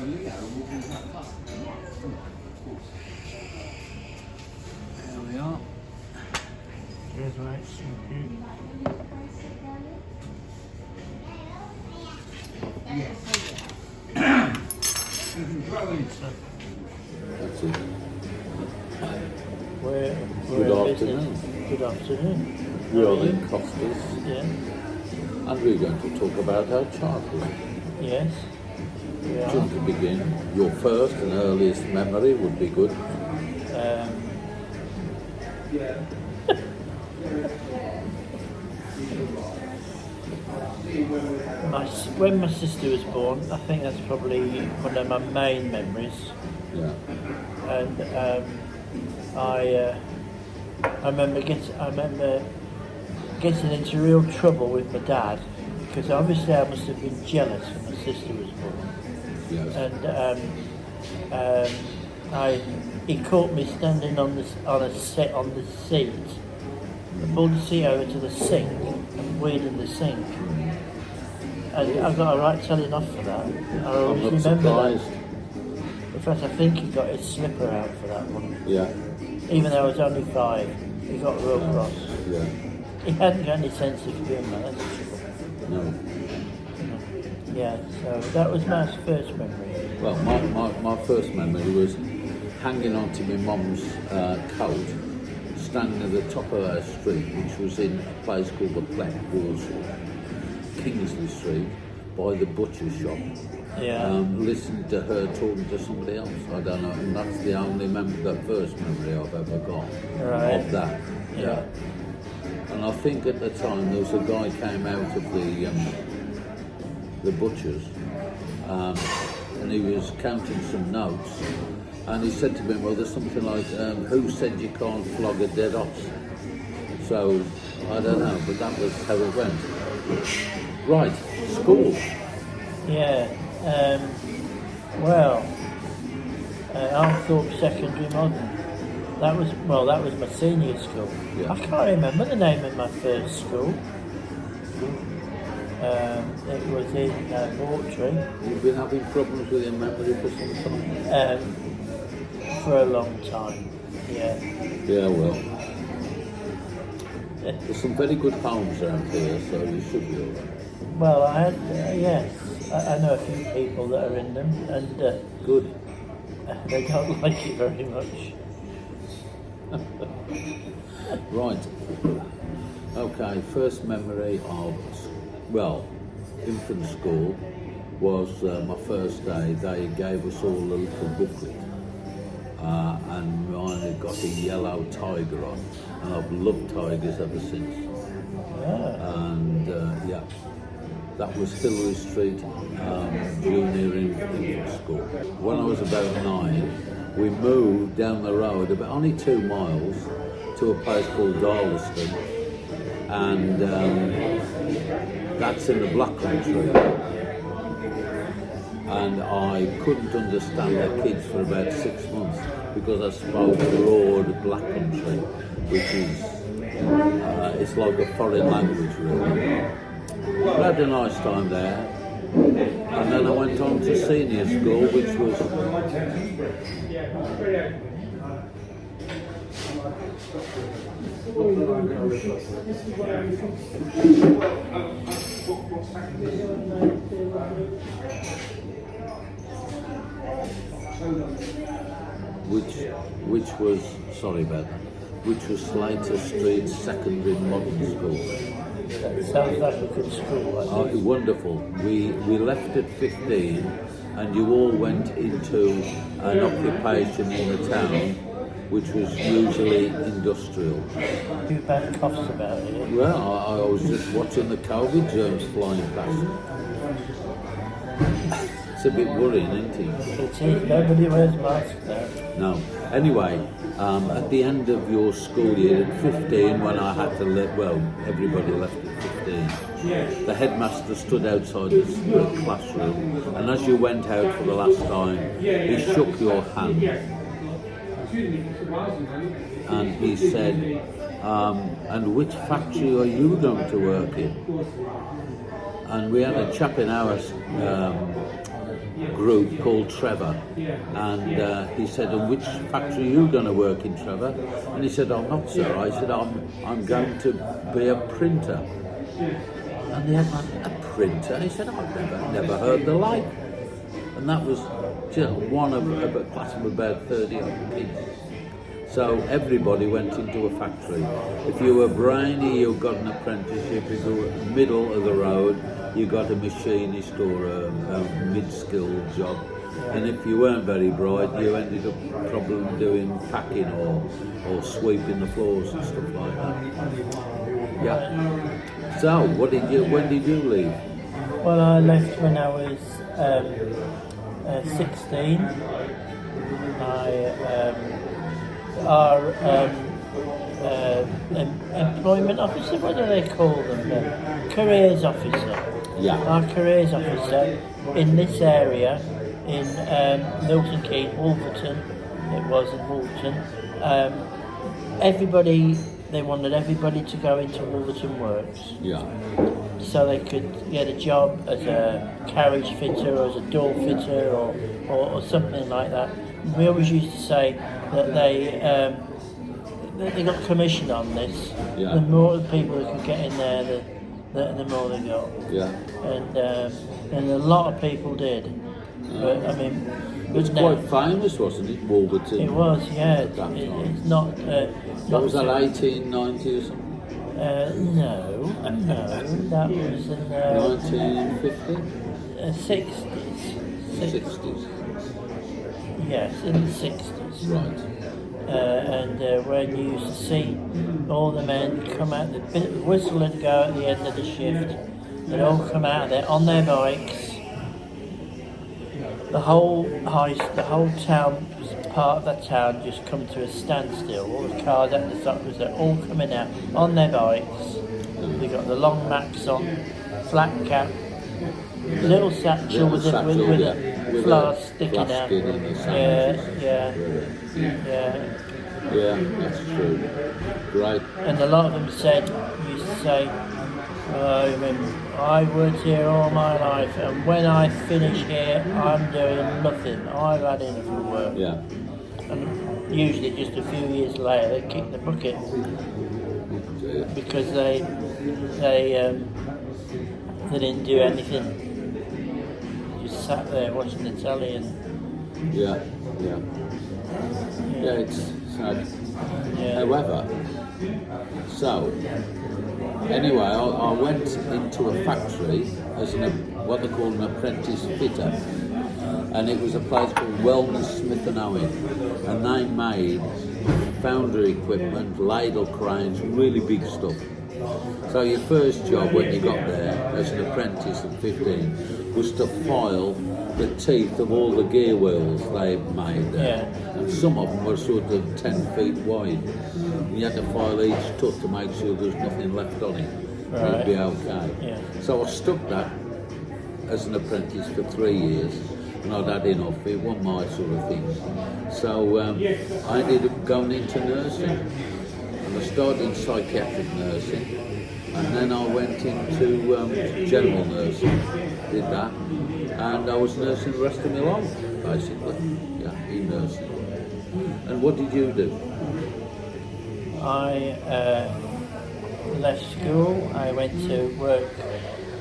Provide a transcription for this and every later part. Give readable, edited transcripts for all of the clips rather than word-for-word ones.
There we are. Yes, right, thank you. That's it. Good afternoon. Good afternoon. We are in Costa's, Yeah. and we're going to talk about our childhood. Yes. We are. To begin, your first and earliest memory would be good. When my sister was born, I think that's probably one of my main memories. Yeah. And I remember getting into real trouble with my dad because obviously I must have been jealous when my sister was born. Yes. And he caught me standing on the seat. I pulled the seat over to the sink and wheeled the sink. And I got a right telling off for that. I always I'm not remember surprised. that. In fact, I think he got his slipper out for that one. Yeah. Even though I was only 5, he got real cross. Yeah. He hadn't got any sense of humour, that's for sure. No. Yeah, so that was my first memory. Well, my first memory was hanging on to my mum's coat, standing at the top of our street, which was in a place called the Pleck, Walsall, Kingsley Street, by the butcher shop. Yeah. Listening to her talking to somebody else. I don't know, and that's the only the first memory I've ever got of that. Yeah. And I think at the time there was a guy came out of the butcher's, and he was counting some notes, and he said to me, well, there's something like, who said you can't flog a dead ox? So, I don't know, but that was how it went. Right, school. Yeah. Althorpe Secondary Modern. That was my senior school. Yeah. I can't remember the name of my first school. It was in Bawtry. You've been having problems with your memory for some time? For a long time. Yeah. Yeah, well. There's some very good homes around here, so you should be all right. Well, I had yes. I know a few people that are in them, and Good. they don't like it very much. Right. Okay, first memory of, well, infant school was my first day. They gave us all a little booklet, and mine had got a yellow tiger on, and I've loved tigers ever since. Yeah. And yeah, that was Hillary Street Junior Infant School. When I was about 9, we moved down the road about only 2 miles to a place called Darlaston, and that's in the Black Country. And I couldn't understand the kids for about 6 months because I spoke broad Black Country, which is it's like a foreign language really. But I had a nice time there, and then I went on to senior school, which was which was sorry about that, which was Slater Street Secondary Modern School. That sounds like a good school. Oh, wonderful. We left at 15, and you all went into an occupation in the town, which was usually industrial. You bad coughs about it. Well, I was just watching the COVID germs flying past. It's a bit worrying, isn't it? It is. Nobody wears masks now. No. Anyway, at the end of your school year, at 15, when I had to everybody left at 15, the headmaster stood outside the classroom, and as you went out for the last time, he shook your hand, and he said, and which factory are you going to work in? And we had a chap in our group called Trevor, and he said, "And which factory are you going to work in, Trevor?" And he said, "I'm not, sir." I said, I'm going to be a printer." And the head man, "A printer?" He said, "I've never heard the like." And that was just one of a class of about 30 odd kids. So everybody went into a factory. If you were brainy, you got an apprenticeship. If you were middle of the road, you got a machinist or a mid-skilled job. And if you weren't very bright, you ended up probably doing packing or sweeping the floors and stuff like that. Yeah. So, when did you leave? Well, I left when I was 16. Our employment officer, what do they call them? Careers officer. Yeah. Our careers officer in this area, in Milton Keynes, Wolverton, it was in Wolverton. They wanted everybody to go into Wolverton Works. Yeah. So they could get a job as a carriage fitter or as a door fitter or something like that. We always used to say that they got commission on this. Yeah. The more people who could get in there, the more they got. Yeah. And a lot of people did. But I mean, it was quite famous, wasn't it, Wolverton? It was, yeah. It's not. What was that, 1890 or something? No, that was in 1950? 60s. 60s. Yes, in the 60s. Right. And when you used to see all the men come out, the whistle would go at the end of the shift, they'd all come out there on their bikes. The whole town, part of that town, just come to a standstill. All the cars at the top was all coming out on their bikes. They got the long macs on, flat cap, little satchel with a flask sticking out. Yeah, that's true. Right. And a lot of them used to say, I worked here all my life, and when I finish here, I'm doing nothing. I've had enough of work. Yeah. And usually just a few years later, they kick the bucket because they didn't do anything. Just sat there watching the telly and. Yeah. It's sad. Yeah. However, so anyway, I went into a factory as what they call an apprentice fitter, and it was a place called Wellness Smith and Owen, and they made foundry equipment, ladle cranes, really big stuff. So your first job when you got there as an apprentice at 15 was to file the teeth of all the gear wheels they made there. Yeah. And some of them were sort of 10 feet wide. And you had to file each tooth to make sure there was nothing left on it. Right. It'd be okay. Yeah. So I stuck that as an apprentice for 3 years, and I'd had enough. It wasn't my sort of thing. So I ended up going into nursing. And I started in psychiatric nursing, and then I went into general nursing, did that, and I was nursing the rest of my life, basically, in nursing. And what did you do? I left school. I went to work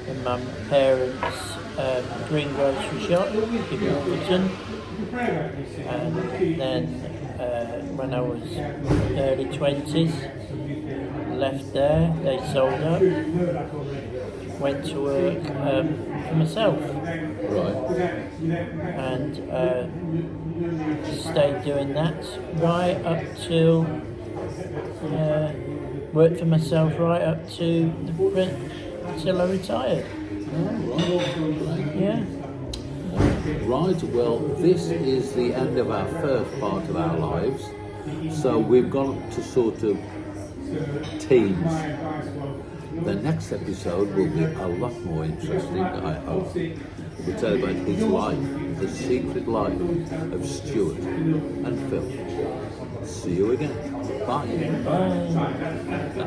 in my parents' greengrocery shop in Wolverton, and then when I was early 20s, left there. They sold up. Went to work for myself. Right. And stayed doing that right up till worked for myself right up to till I retired. Yeah. Right, well, this is the end of our first part of our lives. So we've gone to sort of teens. The next episode will be a lot more interesting, I hope. We'll tell about his life, the secret life of Stuart and Phil. See you again. Bye. Bye.